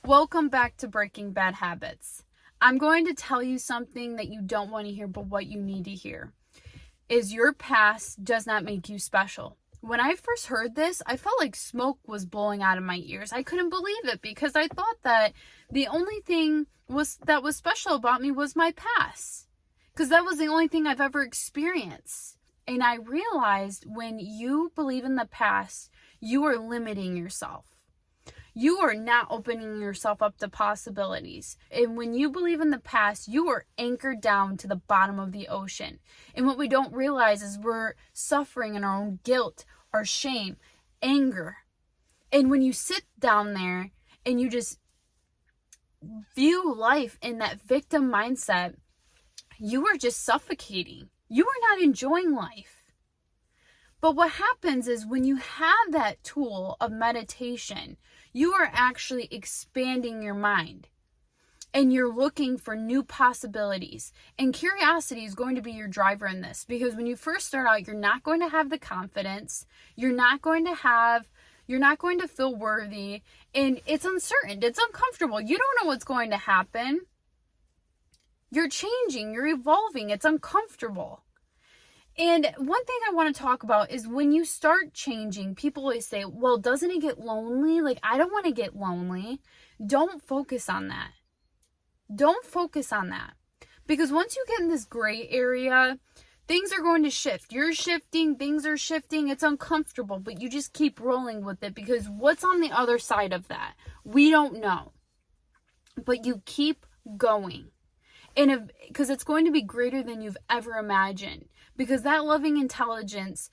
Welcome back to Breaking Bad Habits. I'm going to tell you something that you don't want to hear, but what you need to hear is your past does not make you special. When I first heard this, I felt like smoke was blowing out of my ears. I couldn't believe it because I thought that the only thing that was special about me was my past, because that was the only thing I've ever experienced. And I realized when you believe in the past, you are limiting yourself. You are not opening yourself up to possibilities. And when you believe in the past, you are anchored down to the bottom of the ocean. And what we don't realize is we're suffering in our own guilt, our shame, anger. And when you sit down there and you just view life in that victim mindset, you are just suffocating. You are not enjoying life. But what happens is when you have that tool of meditation, you are actually expanding your mind and you're looking for new possibilities. And curiosity is going to be your driver in this, because when you first start out, you're not going to have the confidence. You're not going to feel worthy, and it's uncertain. It's uncomfortable. You don't know what's going to happen. You're changing, you're evolving. It's uncomfortable. And one thing I want to talk about is when you start changing, people always say, well, doesn't it get lonely? Like, I don't want to get lonely. Don't focus on that. Don't focus on that. Because once you get in this gray area, things are going to shift. You're shifting, things are shifting. It's uncomfortable, but you just keep rolling with it, because what's on the other side of that? We don't know. But you keep going. And because it's going to be greater than you've ever imagined. Because that loving intelligence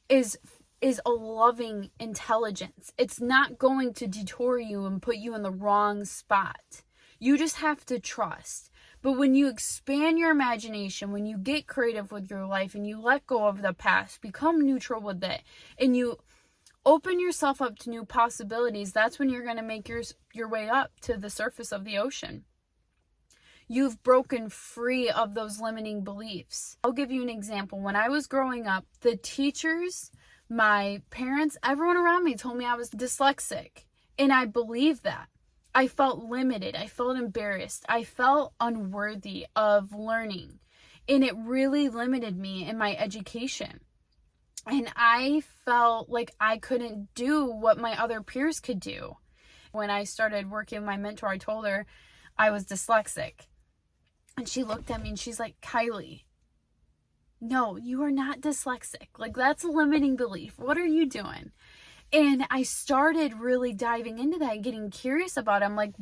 is a loving intelligence. It's not going to detour you and put you in the wrong spot. You just have to trust. But when you expand your imagination, when you get creative with your life and you let go of the past, become neutral with it, and you open yourself up to new possibilities, that's when you're going to make your way up to the surface of the ocean. You've broken free of those limiting beliefs. I'll give you an example. When I was growing up, the teachers, my parents, everyone around me told me I was dyslexic. And I believed that. I felt limited. I felt embarrassed. I felt unworthy of learning. And it really limited me in my education. And I felt like I couldn't do what my other peers could do. When I started working with my mentor, I told her I was dyslexic. And she looked at me and she's like, Kylie, no, you are not dyslexic. Like, that's a limiting belief. What are you doing? And I started really diving into that and getting curious about it. I'm like,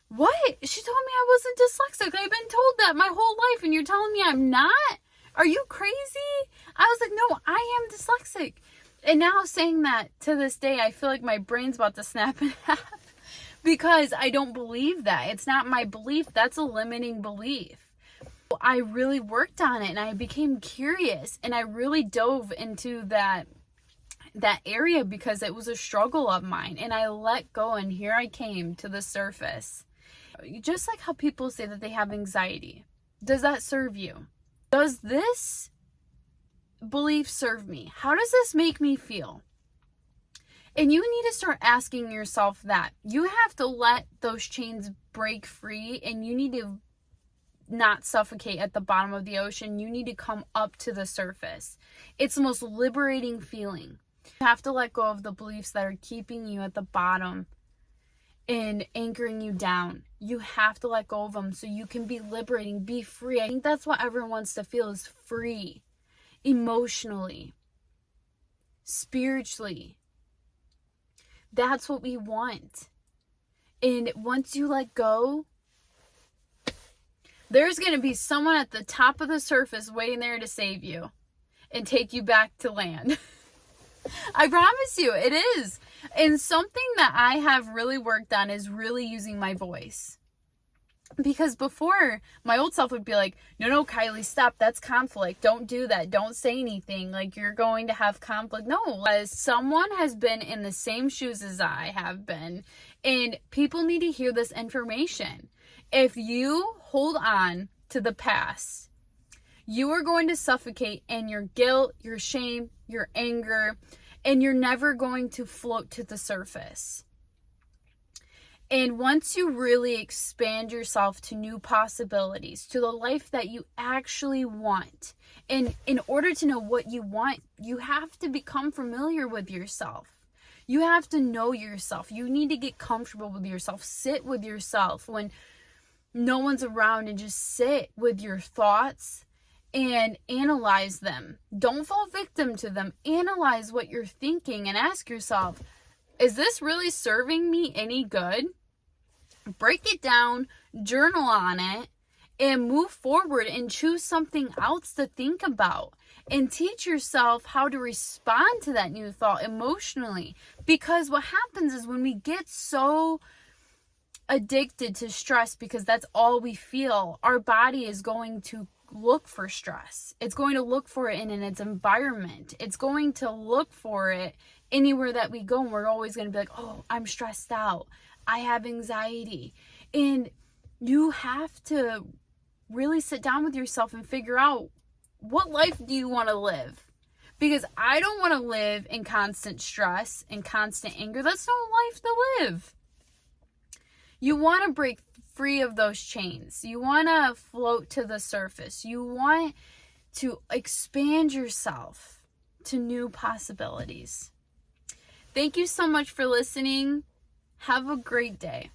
what? She told me I wasn't dyslexic. I've been told that my whole life, and you're telling me I'm not? Are you crazy? I was like, no, I am dyslexic. And now saying that to this day, I feel like my brain's about to snap in half. Because I don't believe that. It's not my belief. That's a limiting belief. I really worked on it and I became curious and I really dove into that area because it was a struggle of mine, and I let go, and here I came to the surface. Just like how people say that they have anxiety. Does that serve you? Does this belief serve me? How does this make me feel? And you need to start asking yourself that. You have to let those chains break free, and you need to not suffocate at the bottom of the ocean. You need to come up to the surface. It's the most liberating feeling. You have to let go of the beliefs that are keeping you at the bottom and anchoring you down. You have to let go of them so you can be liberating, be free. I think that's what everyone wants to feel, is free. Emotionally, spiritually. That's what we want. And once you let go, there's going to be someone at the top of the surface waiting there to save you and take you back to land. I promise you, it is. And something that I have really worked on is really using my voice. Because before, my old self would be like, no, Kylie, stop. That's conflict. Don't do that. Don't say anything. Like, you're going to have conflict. No, as someone has been in the same shoes as I have been, and people need to hear this information. If you hold on to the past, you are going to suffocate in your guilt, your shame, your anger, and you're never going to float to the surface. And once you really expand yourself to new possibilities, to the life that you actually want, and in order to know what you want, you have to become familiar with yourself. You have to know yourself. You need to get comfortable with yourself. Sit with yourself when no one's around, and just sit with your thoughts and analyze them. Don't fall victim to them. Analyze what you're thinking and ask yourself, is this really serving me any good? Break it down, journal on it, and move forward and choose something else to think about. And teach yourself how to respond to that new thought emotionally. Because what happens is when we get so addicted to stress, because that's all we feel, our body is going to look for stress. It's going to look for it in its environment. It's going to look for it anywhere that we go. And we're always going to be like, oh, I'm stressed out. I have anxiety. And you have to really sit down with yourself and figure out, what life do you want to live? Because I don't want to live in constant stress and constant anger. That's no life to live. You want to break free of those chains. You want to float to the surface. You want to expand yourself to new possibilities. Thank you so much for listening. Have a great day.